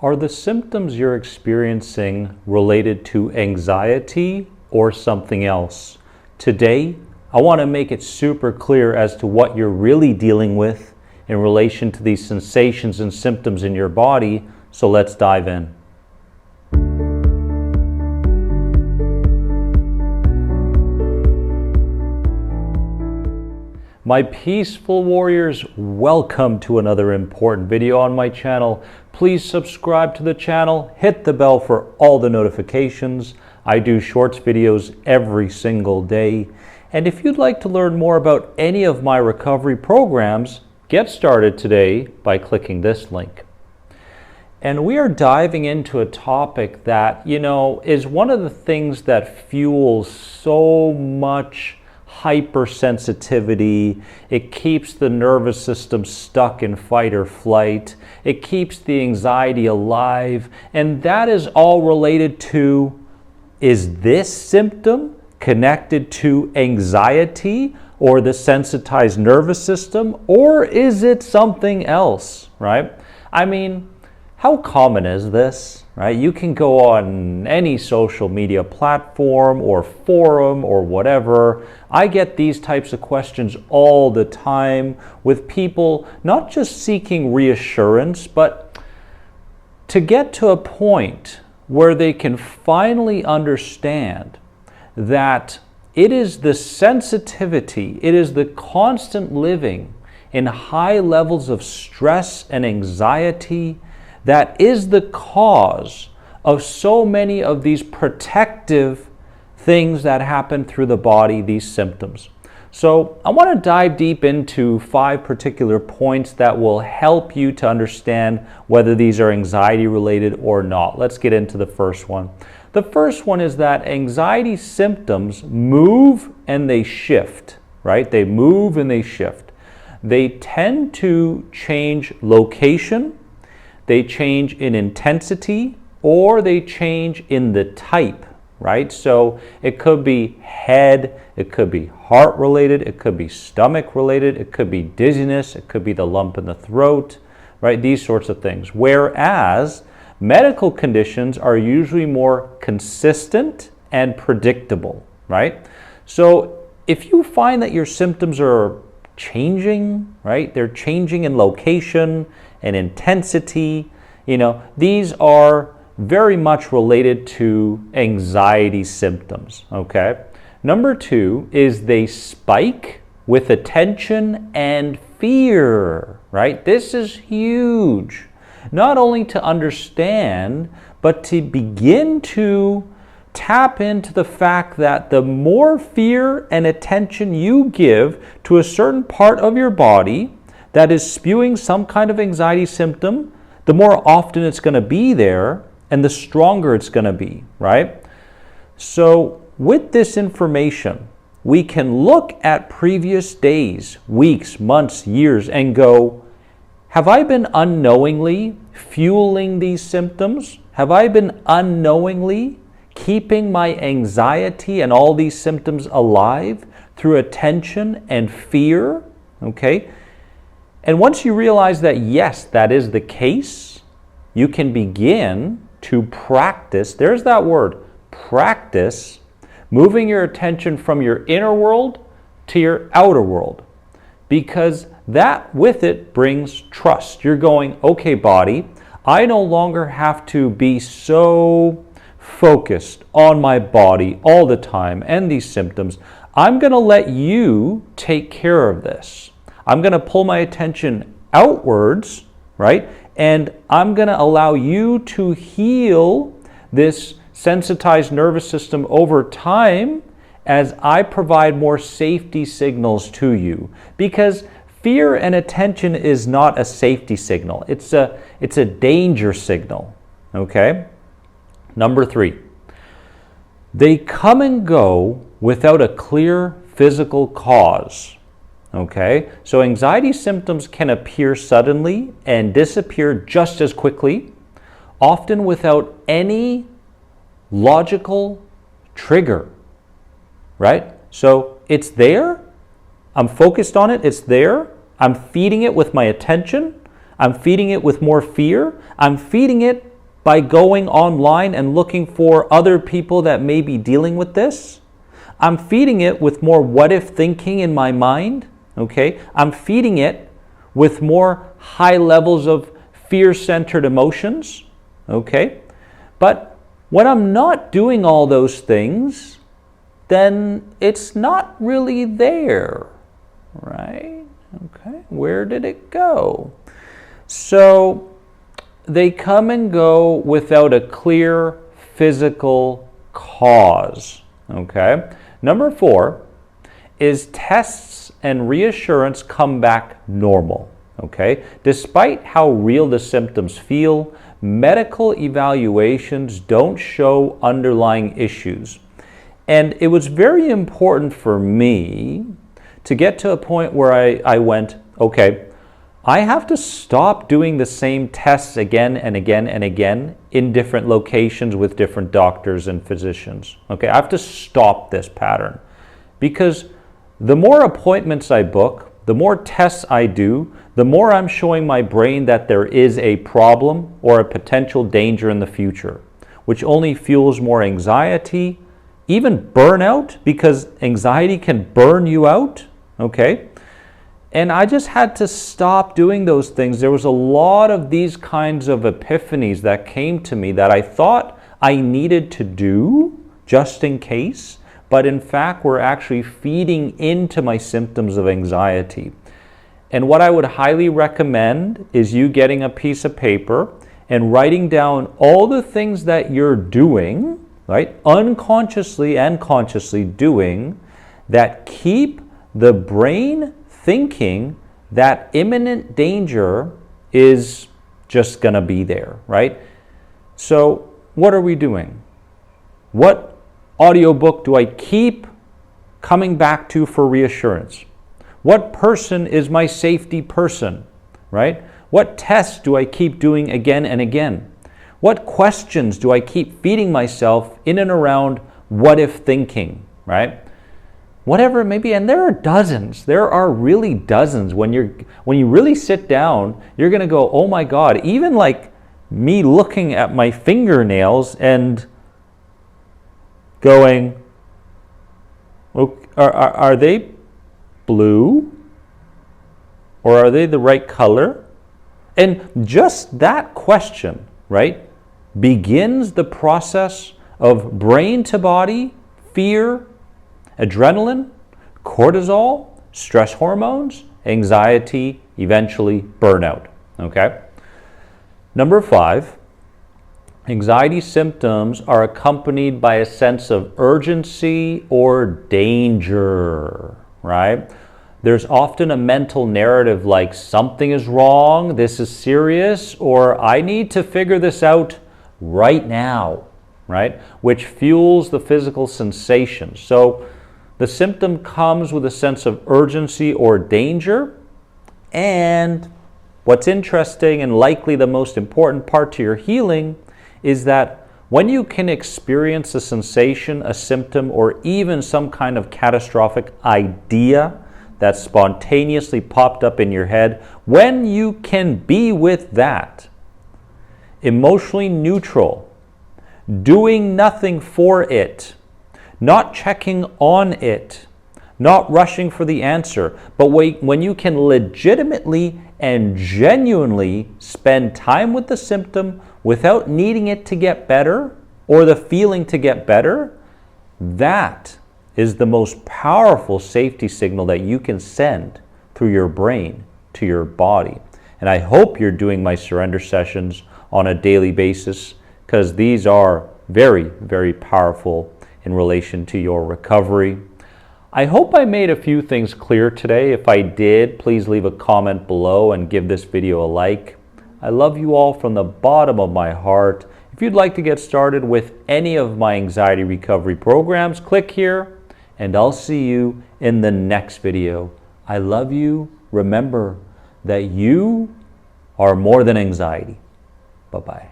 Are the symptoms you're experiencing related to anxiety or something else? Today, I want to make it super clear as to what you're really dealing with in relation to these sensations and symptoms in your body, so let's dive in. My peaceful warriors, welcome to another important video on my channel. Please subscribe to the channel, hit the bell for all the notifications. I do shorts videos every single day. And if you'd like to learn more about any of my recovery programs, get started today by clicking this link. And we are diving into a topic that, is one of the things that fuels so much hypersensitivity. It keeps the nervous system stuck in fight or flight. It keeps the anxiety alive. And that is all related to, is this symptom connected to anxiety or the sensitized nervous system, or is it something else, right? I mean, how common is this, right? You can go on any social media platform or forum or whatever. I get these types of questions all the time with people not just seeking reassurance, but to get to a point where they can finally understand that it is the sensitivity, it is the constant living in high levels of stress and anxiety that is the cause of so many of these protective things that happen through the body, these symptoms. So I want to dive deep into 5 particular points that will help you to understand whether these are anxiety related or not. Let's get into the first one. The first one is that anxiety symptoms move and they shift, right? They move and they shift. They tend to change location, they change in intensity, or they change in the type, right? So it could be head, it could be heart related, it could be stomach related, it could be dizziness, it could be the lump in the throat, right? These sorts of things. Whereas medical conditions are usually more consistent and predictable, right? So if you find that your symptoms are changing, right? They're changing in location and intensity, these are very much related to anxiety symptoms, okay? Number 2 is they spike with attention and fear, right? This is huge. Not only to understand, but to begin to tap into the fact that the more fear and attention you give to a certain part of your body that is spewing some kind of anxiety symptom, the more often it's going to be there and the stronger it's going to be, right? So with this information, we can look at previous days, weeks, months, years, and go, have I been unknowingly fueling these symptoms? Have I been unknowingly keeping my anxiety and all these symptoms alive through attention and fear? Okay? And once you realize that, yes, that is the case, you can begin to practice, there's that word, practice, moving your attention from your inner world to your outer world. Because that with it brings trust. You're going, okay, body, I no longer have to be so focused on my body all the time and these symptoms. I'm going to let you take care of this. I'm going to pull my attention outwards, right? And I'm going to allow you to heal this sensitized nervous system over time as I provide more safety signals to you. Because fear and attention is not a safety signal. It's a danger signal, okay? Number 3, they come and go without a clear physical cause. Okay, so anxiety symptoms can appear suddenly and disappear just as quickly, often without any logical trigger, right? So it's there, I'm focused on it, it's there, I'm feeding it with my attention, I'm feeding it with more fear, I'm feeding it by going online and looking for other people that may be dealing with this. I'm feeding it with more what-if thinking in my mind, okay? I'm feeding it with more high levels of fear-centered emotions, okay? But when I'm not doing all those things, then it's not really there, right? Okay, where did it go? So they come and go without a clear physical cause, okay? Number 4 is tests and reassurance come back normal, okay? Despite how real the symptoms feel, medical evaluations don't show underlying issues. And it was very important for me to get to a point where I went, okay, I have to stop doing the same tests again and again and again in different locations with different doctors and physicians. Okay, I have to stop this pattern because the more appointments I book, the more tests I do, the more I'm showing my brain that there is a problem or a potential danger in the future, which only fuels more anxiety, even burnout, because anxiety can burn you out, okay? And I just had to stop doing those things. There was a lot of these kinds of epiphanies that came to me that I thought I needed to do just in case, but in fact were actually feeding into my symptoms of anxiety. And what I would highly recommend is you getting a piece of paper and writing down all the things that you're doing, right, unconsciously and consciously doing, that keep the brain thinking that imminent danger is just going to be there, right? So what are we doing? What audiobook do I keep coming back to for reassurance? What person is my safety person, right? What tests do I keep doing again and again? What questions do I keep feeding myself in and around what-if thinking, right? Whatever it may be, and there are dozens. There are really dozens. When you really sit down, you're going to go, oh my God, even like me looking at my fingernails and going, okay, are they blue? Or are they the right color? And just that question, right, begins the process of brain to body, fear, adrenaline, cortisol, stress hormones, anxiety, eventually burnout, okay? Number 5, anxiety symptoms are accompanied by a sense of urgency or danger, right? There's often a mental narrative like something is wrong, this is serious, or I need to figure this out right now, right? Which fuels the physical sensation. So the symptom comes with a sense of urgency or danger. And what's interesting and likely the most important part to your healing is that when you can experience a sensation, a symptom, or even some kind of catastrophic idea that spontaneously popped up in your head, when you can be with that, emotionally neutral, doing nothing for it, not checking on it, not rushing for the answer, but when you can legitimately and genuinely spend time with the symptom without needing it to get better or the feeling to get better, that is the most powerful safety signal that you can send through your brain to your body. And I hope you're doing my surrender sessions on a daily basis, because these are very, very powerful in relation to your recovery. I hope I made a few things clear today. If I did, please leave a comment below and give this video a like. I love you all from the bottom of my heart. If you'd like to get started with any of my anxiety recovery programs, click here and I'll see you in the next video. I love you. Remember that you are more than anxiety. Bye-bye.